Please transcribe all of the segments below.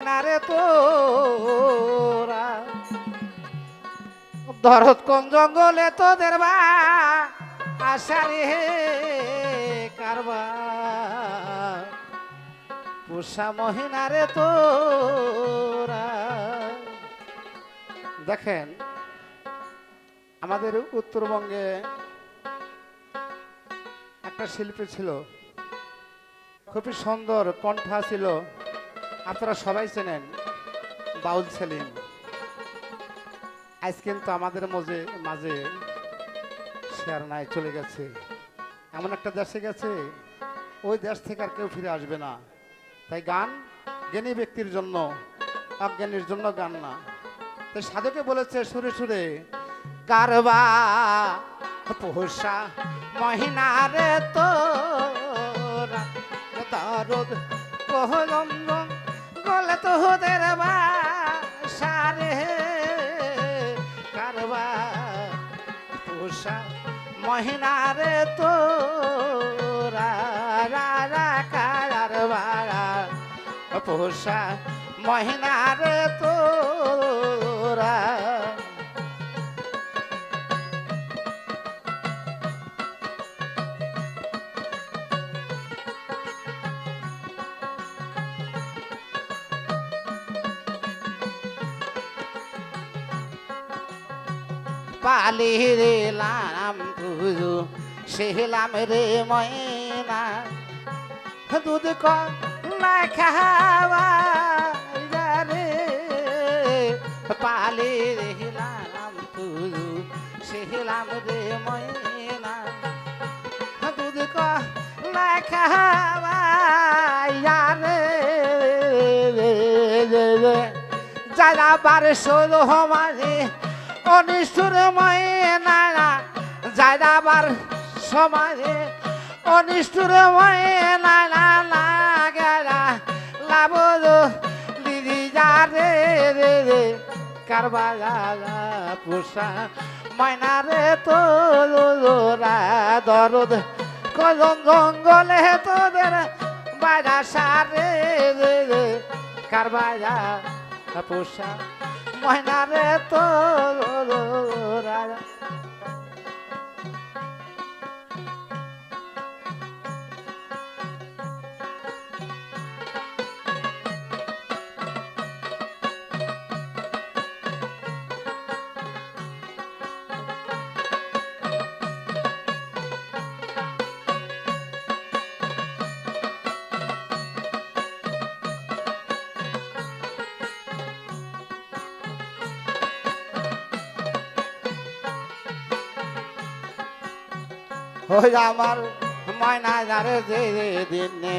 ময়না রে তোরা দরদ কোন জঙ্গলে তোদের বা আশারে কারবা পোষা মহিনা রে তোরা। দেখেন আমাদের উত্তরবঙ্গে একটা শিল্পী ছিল, খুবই সুন্দর কণ্ঠা ছিল, আপনারা সবাই চেনেন, বাউল সেলিম। আজ কিন্তু আমাদের মাঝে মাঝে শেয়ার নাই, চলে গেছে, এমন একটা দেশে গেছে ওই দেশ থেকে আর কেউ ফিরে আসবে না। তাই গান জ্ঞানী ব্যক্তির জন্য, অজ্ঞানীর জন্য গান না। তাই সাধকে বলেছে সুরে সুরে, কারবা পোষা মহিনা রে তোরা দরদ কোহলম গলে তোদের বাসারে কারবা পোষা মহিনা রে তোরা কারবা পোষা মহিনা রে তোরা। পালি রে লাম তুজু সেহলাম রে ময়না দুধ কলা খাওয়া রে পালি রে লাম তুজু সেহলাম রে ময়না দুধ কলা খাওয়া রে যারা বারে ষোলো মাঝে অনিষ্ঠুর ময়না যাইবার সমাজে অনিষ্ঠুর ময়না লাগা লাবল দিদি যা রে রে রে কারবা পোষা ময়না রে তোরা দরদ কজন জঙ্গলে তোদের বাজা সারে রে রে কারবা পোষা ময়না রে তোরা। ওই আমার ময়না যারে যে দিনে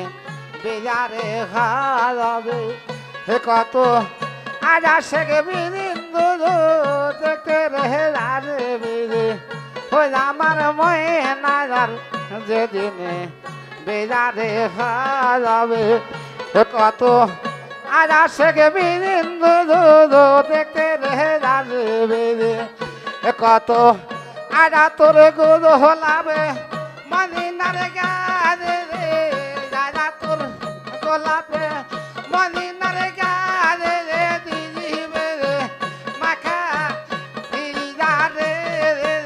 বেজারে খাওয়াবে হে কত আজ আসে গে বিরিন্দু দেখতে রে যারে বিরে ওই আমার ময়না যার যে দিনে বেজারে খাওয়াবে হে কত আজ আসে গে বিরিন্দু দেখতে রে যারে বিরে কত আজা তোর গোদ হলাবে মানি নারে গারে রে দাদা তোর গোলাপে মানি নারে গারে রে দিদি রে মাখা দিদি রে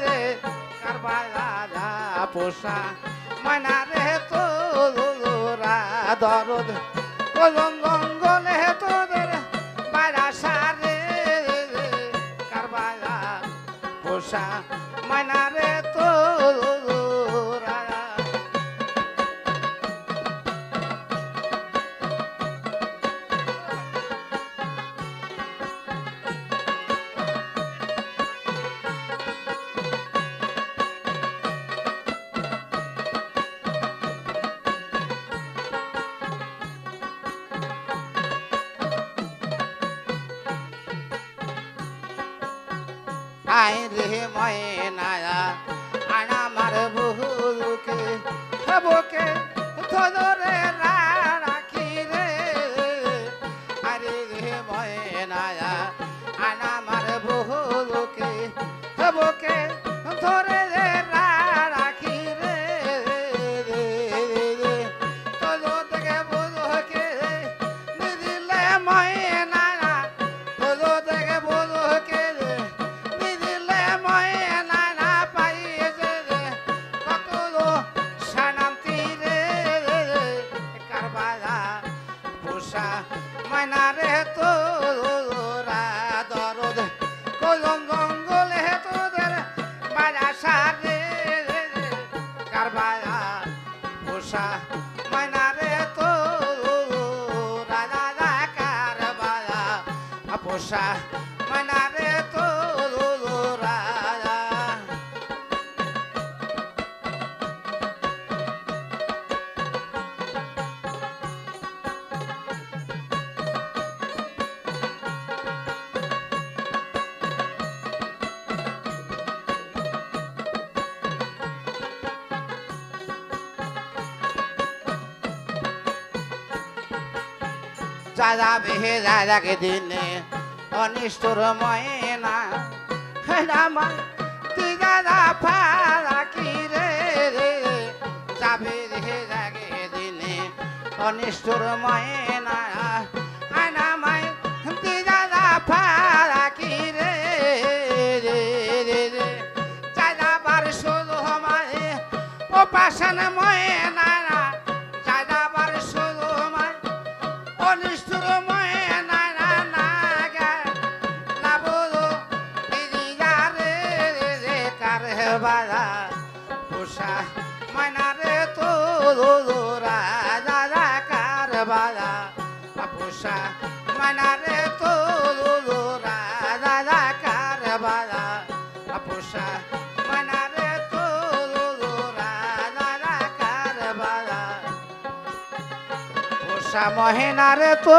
রে কারবা পোষা ময়না রে তোরা দরদ কজন জঙ্গলে তোদের বাজা সারে কারবা পোষা ময়না রে তোরা। আই রে ময়না আনা মার বুকে বুকে ধরে রাখি রে আরে রে ময়না আনা মার বুকে বুকে ধরে রাখি রে তোলো থেকে বুকে দিলে ময়না পোষা ময়নারে তোরা দাদা বেহে দাদাকে দিনে অনিষ্টর ময়না আমার তুই দাদা ফারা কি রে যাবে রে দাগে দিনে অনিষ্টর ময়না আমায় তুই দাদা ফারা কি রে চাঁদাবার ষোলো মায়ে ও পাশান ময়না চাঁদাবার ষোলো মায় অনিষ্টর ময়না না গে না বলো দিদি রে কার বাধা পোষা ময়নারে তোরা দাদা কার বাধা পোষা ময়নারে তোরা দাদা কার বাধা পোষা ময়নারে তোরা দাদা কার বাধা পোষা মহেনারে তো